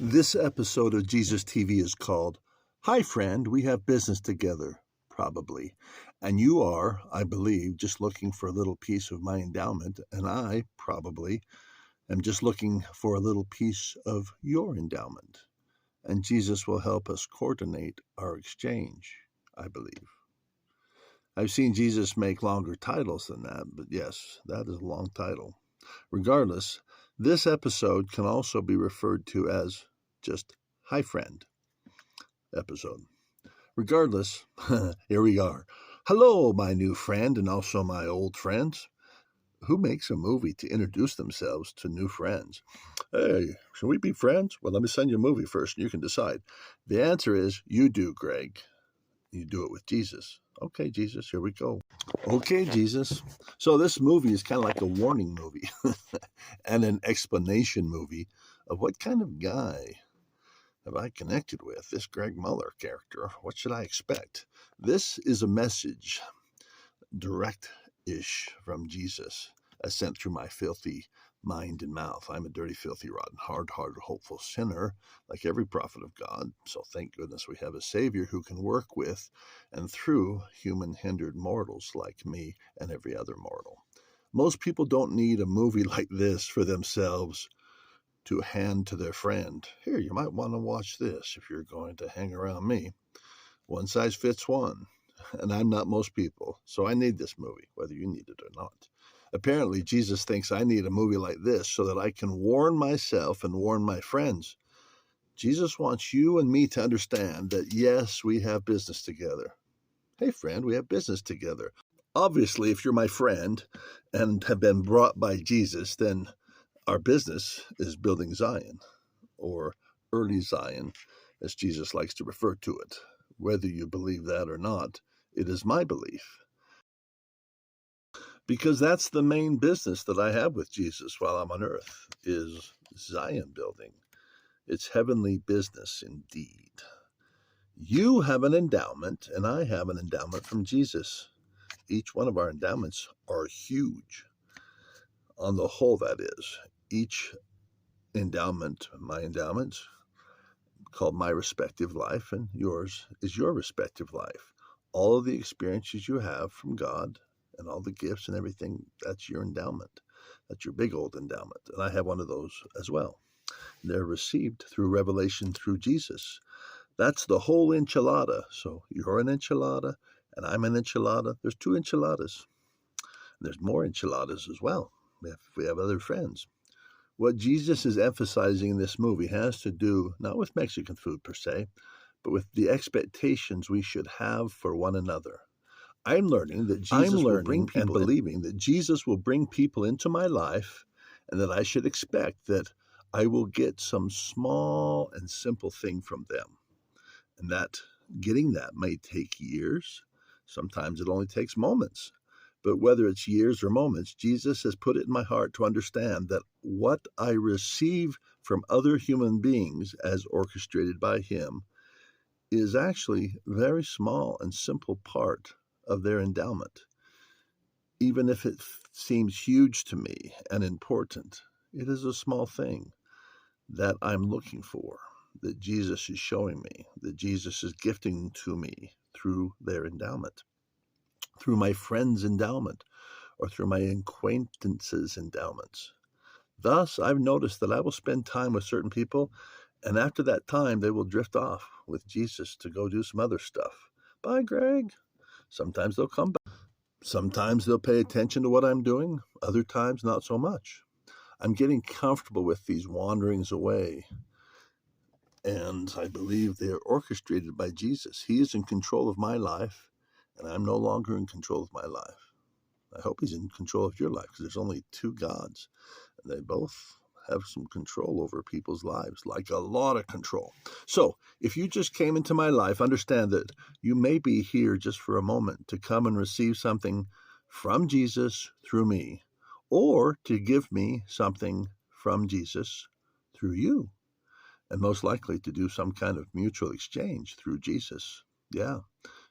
This episode of Jesus TV is called, Hi Friend, We Have Business Together, probably. And you are, I believe, just looking for a little piece of my endowment, and I probably am just looking for a little piece of your endowment. And Jesus will help us coordinate our exchange, I believe. I've seen Jesus make longer titles than that, but yes, that is a long title. Regardless, this episode can also be referred to as just Hi Friend episode. Regardless, here we are. Hello, my new friend and also my old friends. Who makes a movie to introduce themselves to new friends? Hey, should we be friends? Well, let me send you a movie first and you can decide. The answer is you do, Greg. You do it with Jesus. Okay, Jesus, here we go. Okay, Jesus. So this movie is kind of like a warning movie and an explanation movie of what kind of guy have I connected with, this Greg Muller character. What should I expect? This is a message, direct-ish from Jesus, as sent through my filthy mind and mouth. I'm a dirty, filthy, rotten, hard-hearted, hopeful sinner, like every prophet of God. So thank goodness we have a Savior who can work with and through human-hindered mortals like me and every other mortal. Most people don't need a movie like this for themselves to hand to their friend. Here, you might want to watch this if you're going to hang around me. One size fits one. And I'm not most people, so I need this movie, whether you need it or not. Apparently, Jesus thinks I need a movie like this so that I can warn myself and warn my friends. Jesus wants you and me to understand that, yes, we have business together. Hey, friend, we have business together. Obviously, if you're my friend and have been brought by Jesus, then our business is building Zion, or early Zion, as Jesus likes to refer to it. Whether you believe that or not, it is my belief. Because that's the main business that I have with Jesus while I'm on earth, is Zion building. It's heavenly business indeed. You have an endowment, and I have an endowment from Jesus. Each one of our endowments are huge. On the whole, that is. Each endowment, my endowments, called my respective life, and yours is your respective life. All of the experiences you have from God and all the gifts and everything, that's your endowment. That's your big old endowment. And I have one of those as well. They're received through revelation through Jesus. That's the whole enchilada. So you're an enchilada and I'm an enchilada. There's two enchiladas. And there's more enchiladas as well if we have other friends. What Jesus is emphasizing in this movie has to do not with Mexican food per se, but with the expectations we should have for one another. I'm learning that Jesus will bring people and believing that Jesus will bring people into my life and that I should expect that I will get some small and simple thing from them. And that getting that may take years. Sometimes it only takes moments. But whether it's years or moments, Jesus has put it in my heart to understand that what I receive from other human beings as orchestrated by Him is actually a very small and simple part of their endowment. Even if it seems huge to me and important, it is a small thing that I'm looking for, that Jesus is showing me, that Jesus is gifting to me through their endowment, through my friend's endowment, or through my acquaintances' endowments. Thus, I've noticed that I will spend time with certain people, and after that time, they will drift off with Jesus to go do some other stuff. Bye, Greg. Sometimes they'll come back. Sometimes they'll pay attention to what I'm doing. Other times, not so much. I'm getting comfortable with these wanderings away, and I believe they are orchestrated by Jesus. He is in control of my life, and I'm no longer in control of my life. I hope He's in control of your life, because there's only two gods, and they both have some control over people's lives, like a lot of control. So if you just came into my life, understand that you may be here just for a moment to come and receive something from Jesus through me, or to give me something from Jesus through you, and most likely to do some kind of mutual exchange through Jesus. Yeah.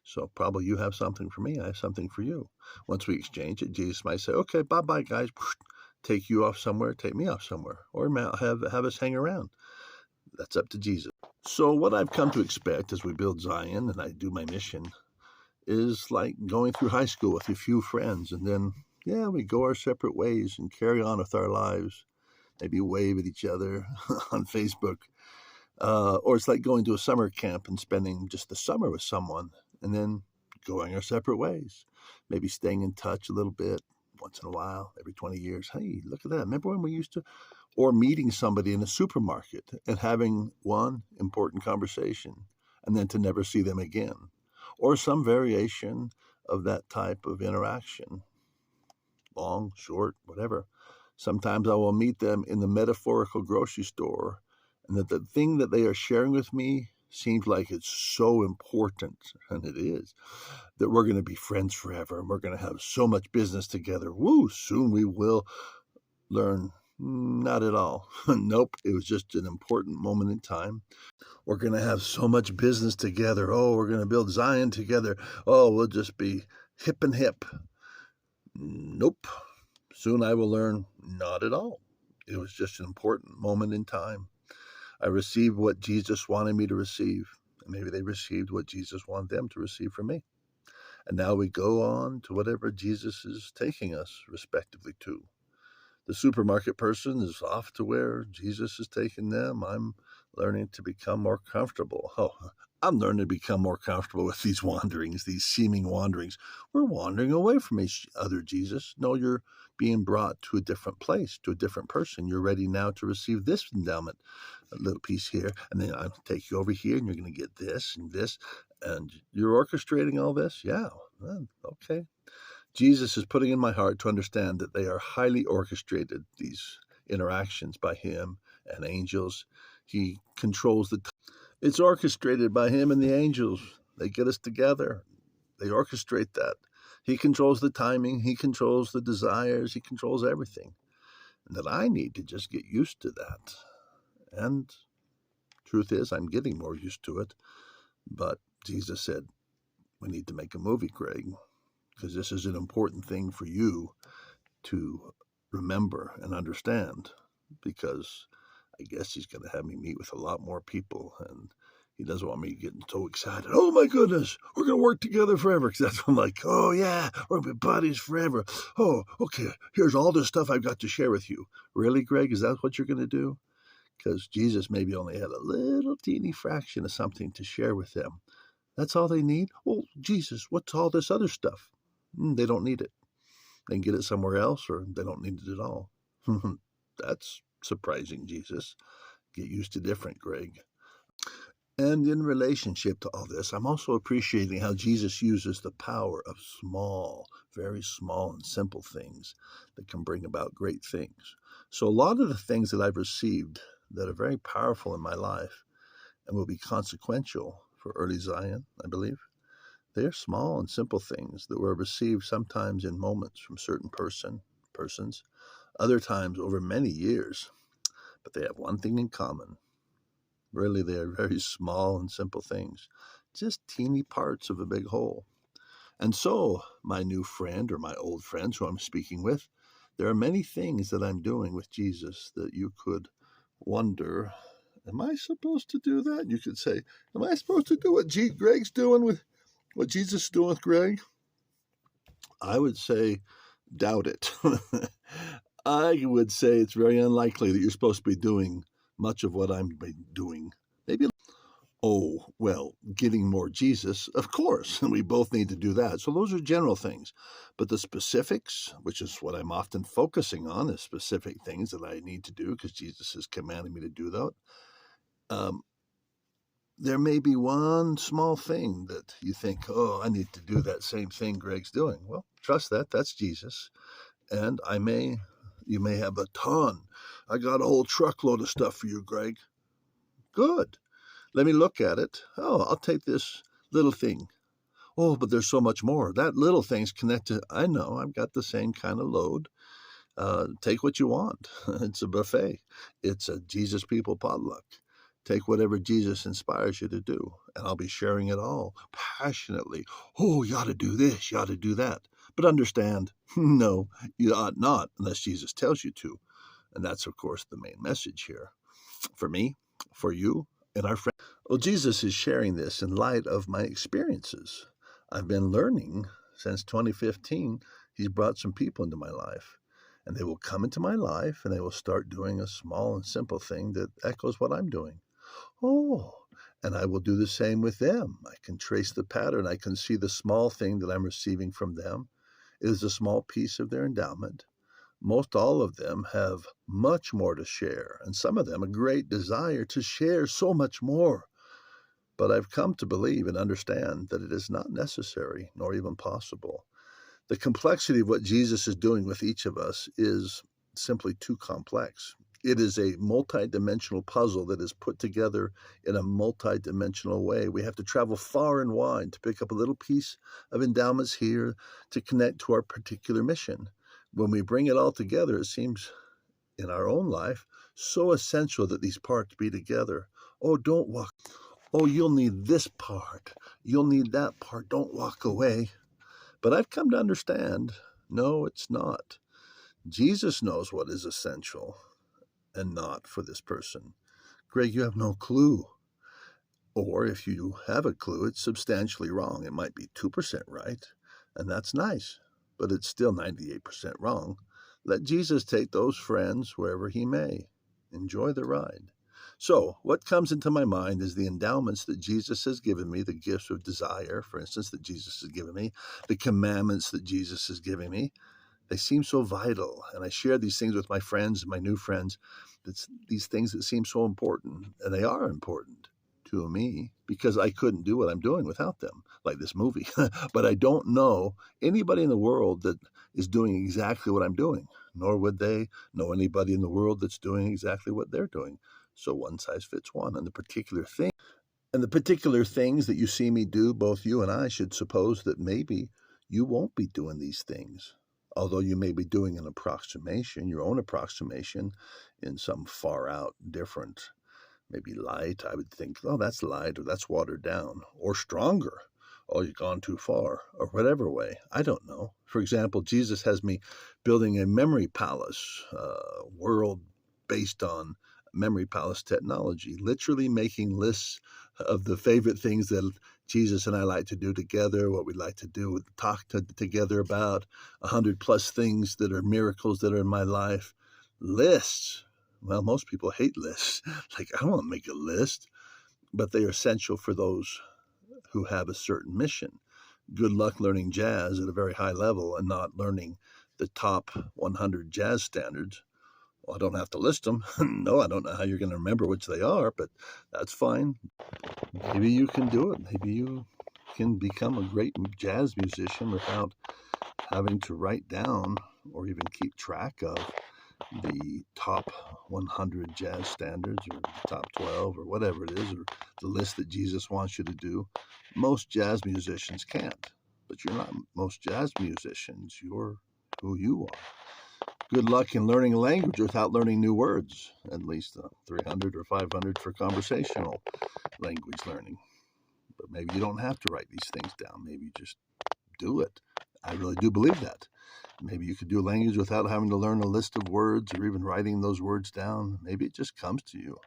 So probably you have something for me, I have something for you. Once we exchange it, Jesus might say, okay, bye-bye, guys. Take you off somewhere, take me off somewhere, or have us hang around. That's up to Jesus. So what I've come to expect as we build Zion and I do my mission is like going through high school with a few friends, and then, yeah, we go our separate ways and carry on with our lives, maybe wave at each other on Facebook. Or it's like going to a summer camp and spending just the summer with someone and then going our separate ways, maybe staying in touch a little bit once in a while, every 20 years. Hey, look at that. Remember when we used to? Or meeting somebody in a supermarket and having one important conversation and then to never see them again, or some variation of that type of interaction, long, short, whatever. Sometimes I will meet them in the metaphorical grocery store, and that the thing that they are sharing with me seems like it's so important, and it is, that we're going to be friends forever, and we're going to have so much business together. Woo, soon we will learn. Not at all. Nope, it was just an important moment in time. We're going to have so much business together. Oh, we're going to build Zion together. Oh, we'll just be hip and hip. Nope. Soon I will learn, not at all. It was just an important moment in time. I received what Jesus wanted me to receive, and maybe they received what Jesus wanted them to receive from me. And now we go on to whatever Jesus is taking us, respectively, to. The supermarket person is off to where Jesus is taking them. I'm learning to become more comfortable. Oh, I'm learning to become more comfortable with these wanderings, these seeming wanderings. We're wandering away from each other, Jesus. No, you're being brought to a different place, to a different person. You're ready now to receive this endowment, a little piece here, and then I'll take you over here, and you're going to get this and this, and you're orchestrating all this? Yeah, well, okay. Jesus is putting in my heart to understand that they are highly orchestrated, these interactions by him and angels. He controls it's orchestrated by him and the angels. They get us together. They orchestrate that. He controls the timing. He controls the desires. He controls everything. And that I need to just get used to that. And truth is, I'm getting more used to it. But Jesus said, we need to make a movie, Greg, because this is an important thing for you to remember and understand, because I guess he's going to have me meet with a lot more people, and he doesn't want me getting so excited. Oh my goodness, we're going to work together forever, because that's when I'm like, oh yeah, we're going to be buddies forever. Oh, okay, here's all this stuff I've got to share with you. Really, Greg, is that what you're going to do? Because Jesus maybe only had a little teeny fraction of something to share with them. That's all they need? Well, Jesus, what's all this other stuff? They don't need it. They can get it somewhere else, or they don't need it at all. That's surprising, Jesus. Get used to different, Greg. And in relationship to all this, I'm also appreciating how Jesus uses the power of small, very small and simple things that can bring about great things. So a lot of the things that I've received that are very powerful in my life and will be consequential for early Zion, I believe, they're small and simple things that were received sometimes in moments from certain persons, other times over many years. But they have one thing in common. Really, they are very small and simple things, just teeny parts of a big whole. And so, my new friend or my old friends who I'm speaking with, there are many things that I'm doing with Jesus that you could wonder, am I supposed to do that? You could say, am I supposed to do what Greg's doing with what Jesus is doing with Greg? I would say, doubt it. I would say it's very unlikely that you're supposed to be doing much of what I'm doing. Maybe, oh, well, getting more Jesus, of course, and we both need to do that. So those are general things. But the specifics, which is what I'm often focusing on, is specific things that I need to do because Jesus has commanded me to do that. There may be one small thing that you think, oh, I need to do that same thing Greg's doing. Well, trust that. That's Jesus. And you may have a ton. I got a whole truckload of stuff for you, Greg. Good. Let me look at it. Oh, I'll take this little thing. Oh, but there's so much more. That little thing's connected. I know, I've got the same kind of load. Take what you want. It's a buffet. It's a Jesus People potluck. Take whatever Jesus inspires you to do, and I'll be sharing it all passionately. Oh, you ought to do this, you ought to do that. But understand, no, you ought not unless Jesus tells you to. And that's, of course, the main message here. For me, for you and our friends. Well, Jesus is sharing this in light of my experiences. I've been learning since 2015. He's brought some people into my life, and they will come into my life and they will start doing a small and simple thing that echoes what I'm doing. Oh, and I will do the same with them. I can trace the pattern. I can see the small thing that I'm receiving from them. It is a small piece of their endowment. Most all of them have much more to share, and some of them a great desire to share so much more. But I've come to believe and understand that it is not necessary nor even possible. The complexity of what Jesus is doing with each of us is simply too complex. It is a multidimensional puzzle that is put together in a multidimensional way. We have to travel far and wide to pick up a little piece of endowments here to connect to our particular mission. When we bring it all together, it seems in our own life so essential that these parts be together. Oh, don't walk. Oh, you'll need this part. You'll need that part. Don't walk away. But I've come to understand, no, it's not. Jesus knows what is essential and not for this person. Greg, you have no clue. Or if you have a clue, it's substantially wrong. It might be 2% right, and that's nice, but it's still 98% wrong. Let Jesus take those friends wherever he may. Enjoy the ride. So, what comes into my mind is the endowments that Jesus has given me, the gifts of desire, for instance, that Jesus has given me, the commandments that Jesus has given me. They seem so vital, and I share these things with my friends, my new friends. It's these things that seem so important, and they are important to me because I couldn't do what I'm doing without them, like this movie. But I don't know anybody in the world that is doing exactly what I'm doing, nor would they know anybody in the world that's doing exactly what they're doing. So one size fits one. And the particular things that you see me do, both you and I should suppose that maybe you won't be doing these things. Although you may be doing an approximation, your own approximation in some far out different, maybe light. I would think, oh, that's light, or that's watered down, or stronger. Oh, you've gone too far, or whatever way. I don't know. For example, Jesus has me building a memory palace, world based on memory palace technology, literally making lists of the favorite things that Jesus and I like to do together, what we like to do, together about, 100 plus things that are miracles that are in my life. Lists. Well, most people hate lists. Like, I don't want to make a list, but they are essential for those who have a certain mission. Good luck learning jazz at a very high level and not learning the top 100 jazz standards. Well, I don't have to list them. No, I don't know how you're going to remember which they are, but that's fine. Maybe you can do it. Maybe you can become a great jazz musician without having to write down or even keep track of the top 100 jazz standards or the top 12 or whatever it is, or the list that Jesus wants you to do. Most jazz musicians can't, but you're not most jazz musicians. You're who you are. Good luck in learning a language without learning new words, at least 300 or 500 for conversational language learning. But maybe you don't have to write these things down. Maybe you just do it. I really do believe that. Maybe you could do a language without having to learn a list of words or even writing those words down. Maybe it just comes to you.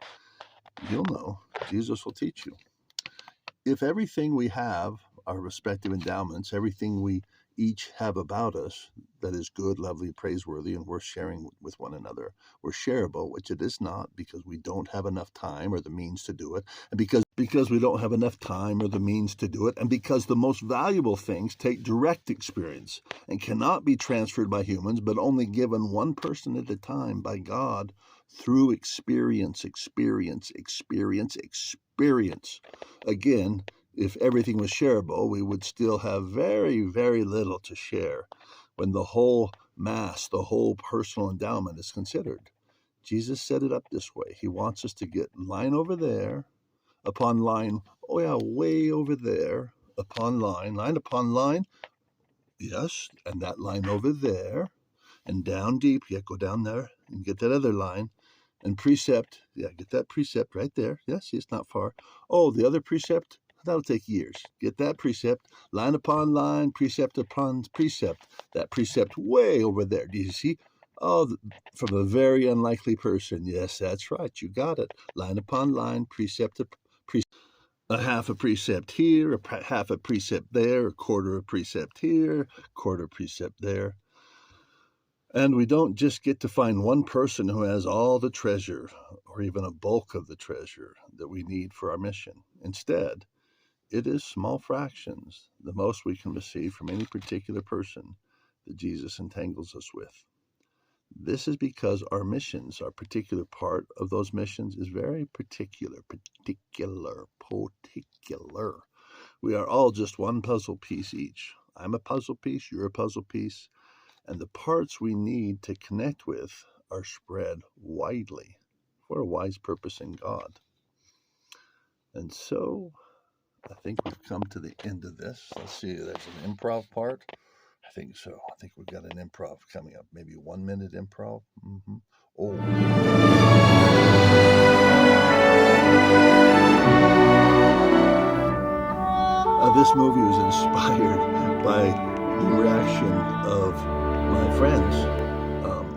You'll know. Jesus will teach you. If everything we have, our respective endowments, everything we each have about us that is good, lovely, praiseworthy, and worth sharing with one another, were shareable, which it is not because we don't have enough time or the means to do it, and because we don't have enough time or the means to do it, and because the most valuable things take direct experience and cannot be transferred by humans, but only given one person at a time by God through experience. Again, if everything was shareable, we would still have very, very little to share when the whole mass, the whole personal endowment is considered. Jesus set it up this way. He wants us to get line over there, upon line, oh yeah, way over there, upon line upon line, yes, and that line over there, and down deep, yeah, go down there and get that other line. And precept, yeah, get that precept right there. Yeah, see, it's not far. Oh, the other precept, that'll take years. Get that precept, line upon line, precept upon precept. That precept way over there. Do you see? Oh, from a very unlikely person. Yes, that's right. You got it. Line upon line, precept to precept. A half a precept here, half a precept there, a quarter of precept here, quarter precept there. And we don't just get to find one person who has all the treasure or even a bulk of the treasure that we need for our mission. Instead, it is small fractions, the most we can receive from any particular person that Jesus entangles us with. This is because our missions, our particular part of those missions is very particular. We are all just one puzzle piece each. I'm a puzzle piece, you're a puzzle piece, and the parts we need to connect with are spread widely for a wise purpose in God. And so I think we've come to the end of this. Let's see, there's an improv part. I think so. I think we've got an improv coming up. Maybe 1 minute improv. Oh. This movie was inspired by the reaction of my friends.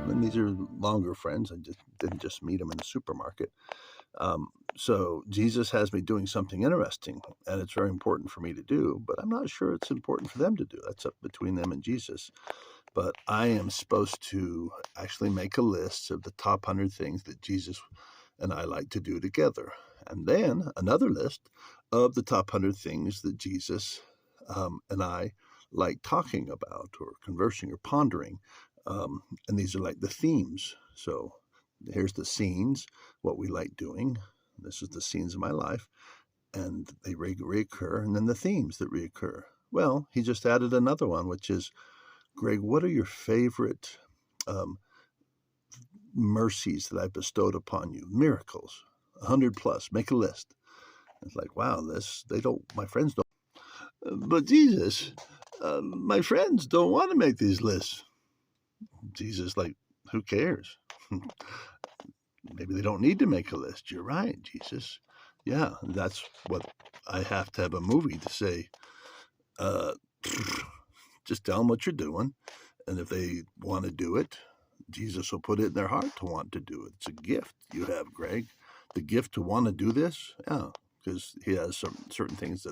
And these are longer friends. I didn't just meet them in the supermarket. So Jesus has me doing something interesting, and it's very important for me to do, but I'm not sure it's important for them to do. That's up between them and Jesus. But I am supposed to actually make a list of the top 100 things that Jesus and I like to do together. And then another list of the top 100 things that Jesus and I like talking about or conversing or pondering. And these are like the themes. So here's the scenes, what we like doing. This is the scenes of my life. And they reoccur. And then the themes that reoccur. Well, he just added another one, which is, Greg, what are your favorite mercies that I've bestowed upon you? Miracles, 100 plus, make a list. It's like, wow, my friends don't. But Jesus, my friends don't want to make these lists. Jesus, like, who cares? Maybe they don't need to make a list. You're right, Jesus. Yeah, that's what I have to have a movie to say. Just tell them what you're doing. And if they want to do it, Jesus will put it in their heart to want to do it. It's a gift you have, Greg. The gift to want to do this. Yeah, because he has some certain things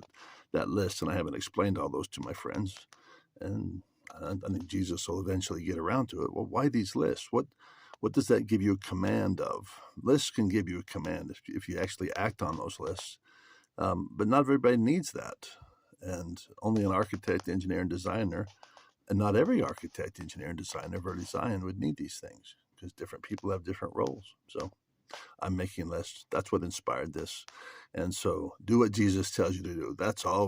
that list, and I haven't explained all those to my friends. And I think Jesus will eventually get around to it. Well, why these lists? What does that give you a command of? Lists can give you a command if you actually act on those lists. But not everybody needs that. And only an architect, engineer, and designer, and not every architect, engineer, and designer of early Zion would need these things because different people have different roles. So I'm making lists. That's what inspired this. And so do what Jesus tells you to do. That's all.